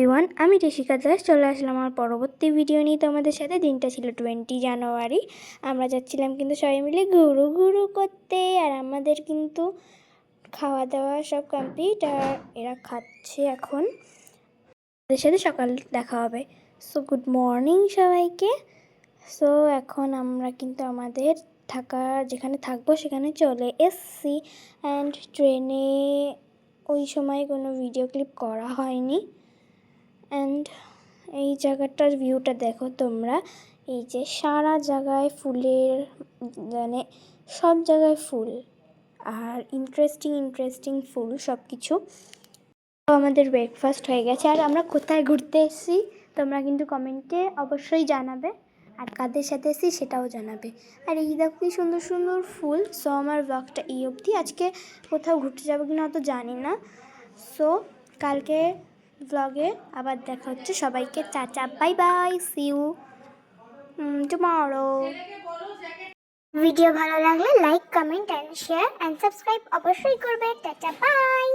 Everyone, আমি ঋষিকা দাস চলে আসলাম আমার পরবর্তী ভিডিও নিয়ে তোমাদের সাথে। দিনটা ছিল 20 জানুয়ারি। আমরা যাচ্ছিলাম কিন্তু সবাই মিলে ঘুরু করতে, আর আমাদের কিন্তু খাওয়া দাওয়া সব কমপ্লিট, আর এরা খাচ্ছে এখন। ওদের সাথে সকাল দেখা হবে। সো গুড মর্নিং সবাইকে। সো এখন আমরা কিন্তু আমাদের যেখানে থাকবো সেখানে চলে এসছি। অ্যান্ড ট্রেনে ওই সময় কোনো ভিডিও ক্লিপ করা হয়নি। অ্যান্ড এই জায়গাটার ভিউটা দেখো তোমরা। এই যে সারা জায়গায় ফুলের, মানে সব জায়গায় ফুল, আর ইন্টারেস্টিং ফুল সব কিছু। আমাদের ব্রেকফাস্ট হয়ে গেছে, আর আমরা কোথায় ঘুরতে এসেছি তোমরা কিন্তু কমেন্টে অবশ্যই জানাবে, আর কাদের সাথে এসেছি সেটাও জানাবে। আর এই দেখো কি সুন্দর সুন্দর ফুল। সো আমার ব্লগটা এই অবধি। আজকে কোথাও ঘুরতে যাবো কিনা অত জানি না। সো কালকে ব্লগে আবার দেখা হচ্ছে। সবাইকে tata, bye bye, see you tomorrow. Video ভালো লাগলে like, comment and share and subscribe অবশ্যই করবে। Tata, by.